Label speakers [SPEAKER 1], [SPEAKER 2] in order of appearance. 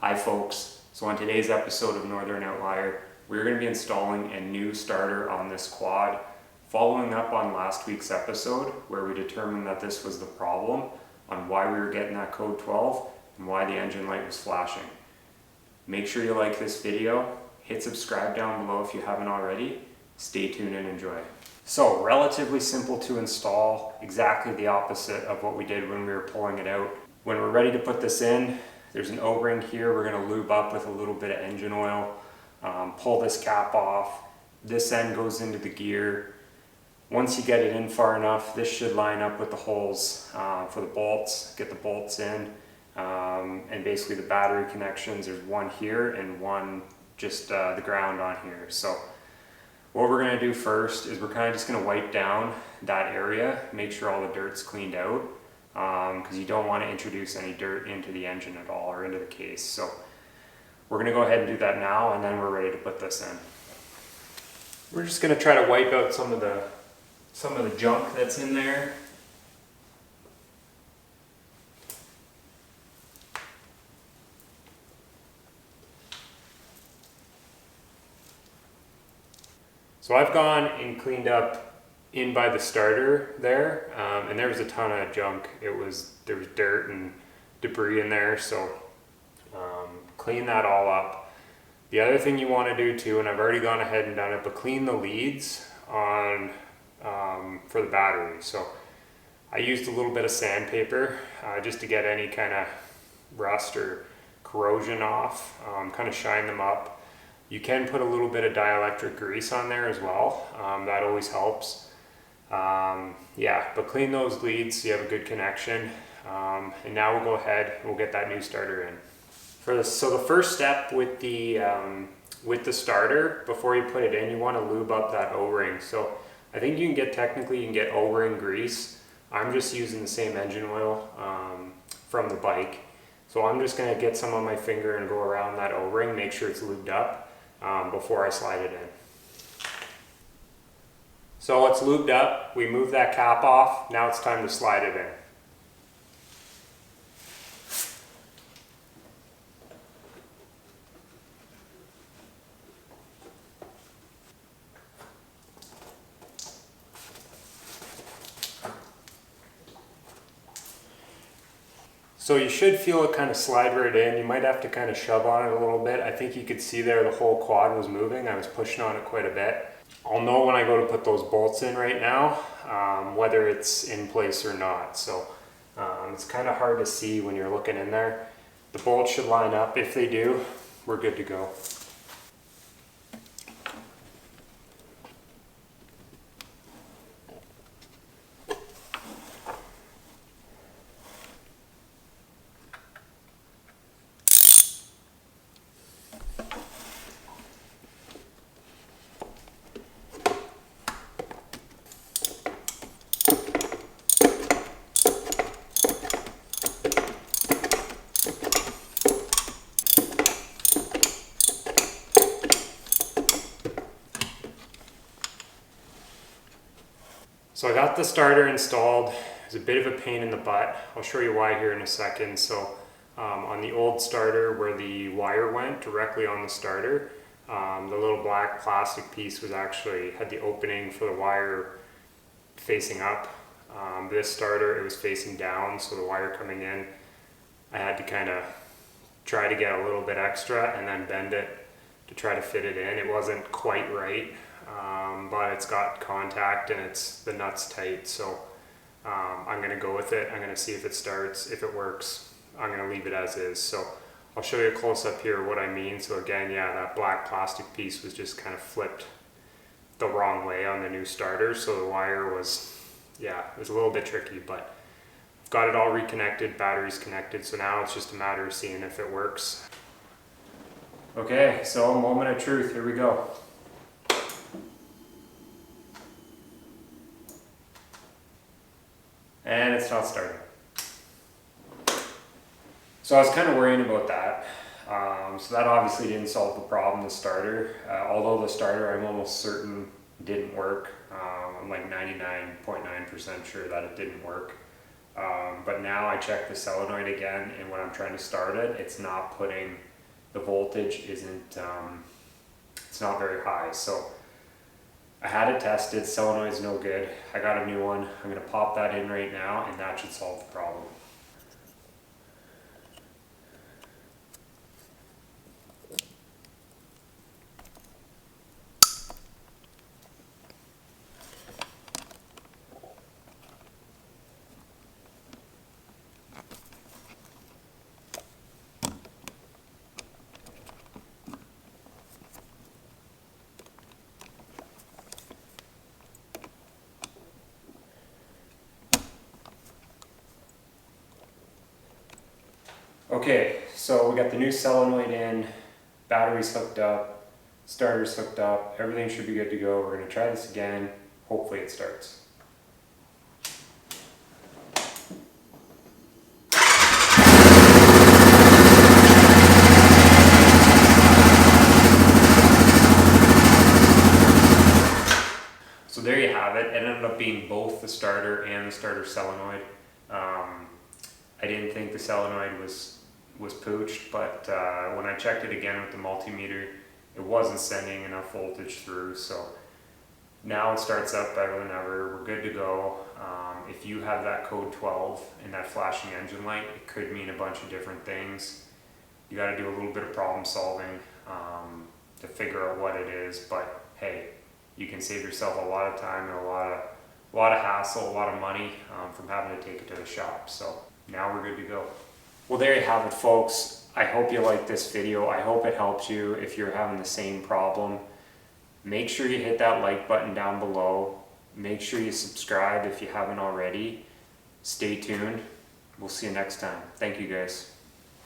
[SPEAKER 1] Hi folks, so on today's episode of Northern Outlier, we're going to be installing a new starter on this quad, following up on last week's episode where we determined that this was the problem on why we were getting that code 12 and why the engine light was flashing. Make sure you like this video, hit subscribe down below if you haven't already, stay tuned and enjoy. So relatively simple to install, exactly the opposite of what we did when we were pulling it out. When we're ready to put this in, there's an O-ring here we're going to lube up with a little bit of engine oil, pull this cap off, this end goes into the gear. Once you get it in far enough, this should line up with the holes for the bolts, get the bolts in, and basically the battery connections, there's one here and one just the ground on here. So what we're going to do first is we're kind of just going to wipe down that area, make sure all the dirt's cleaned out, because you don't want to introduce any dirt into the engine at all or into the case. So we're going to go ahead and do that now, and then we're ready to put this in. We're just going to try to wipe out some of the junk that's in there. So I've gone and cleaned up in by the starter there, and there was a ton of junk. There was dirt and debris in there, so clean that all up. The other thing you want to do too, and I've already gone ahead and done it, but clean the leads on for the battery. So I used a little bit of sandpaper just to get any kind of rust or corrosion off, kind of shine them up. You can put a little bit of dielectric grease on there as well. That always helps. Yeah, but clean those leads so you have a good connection. And now we'll go ahead and we'll get that new starter in. So the first step with the starter, before you put it in, you want to lube up that O-ring. So I think you can get O-ring grease. I'm just using the same engine oil from the bike. So I'm just going to get some on my finger and go around that O-ring, make sure it's lubed up before I slide it in. So it's lubed up, we move that cap off, now it's time to slide it in. So you should feel it kind of slide right in. You might have to kind of shove on it a little bit. I think you could see there the whole quad was moving. I was pushing on it quite a bit. I'll know when I go to put those bolts in right now, whether it's in place or not. So it's kind of hard to see when you're looking in there. The bolts should line up. If they do, we're good to go. So I got the starter installed. It was a bit of a pain in the butt. I'll show you why here in a second. So on the old starter where the wire went directly on the starter, the little black plastic piece had the opening for the wire facing up. This starter, it was facing down, so the wire coming in, I had to kind of try to get a little bit extra and then bend it to try to fit it in. It wasn't quite right. But it's got contact and the nut's tight, so I'm going to go with it. I'm going to see if it starts. If it works, I'm going to leave it as is. So I'll show you a close up here what I mean. So again, yeah, that black plastic piece was just kind of flipped the wrong way on the new starter, so the wire was, yeah, it was a little bit tricky, but I've got it all reconnected, battery's connected, so now it's just a matter of seeing if it works. Okay, so moment of truth, here we go. And it's not starting. So I was kind of worrying about that. So that obviously didn't solve the problem, the starter. Although the starter I'm almost certain didn't work. I'm like 99.9% sure that it didn't work. But now I checked the solenoid again, and when I'm trying to start it, it's not putting the voltage isn't, it's not very high. So I had it tested, solenoid's no good. I got a new one. I'm gonna pop that in right now and that should solve the problem. Okay, so we got the new solenoid in, battery's hooked up, starter's hooked up, everything should be good to go. We're gonna try this again, hopefully it starts. So there you have it. It ended up being both the starter and the starter solenoid. I didn't think the solenoid was pooched, but when I checked it again with the multimeter, it wasn't sending enough voltage through. So now it starts up better than ever. We're good to go. If you have that code 12 and that flashing engine light, it could mean a bunch of different things. You got to do a little bit of problem solving to figure out what it is, but hey, you can save yourself a lot of time and a lot of hassle, a lot of money from having to take it to the shop. So now we're good to go. Well, there you have it, folks. I hope you liked this video. I hope it helped you if you're having the same problem. Make sure you hit that like button down below. Make sure you subscribe if you haven't already. Stay tuned. We'll see you next time. Thank you, guys.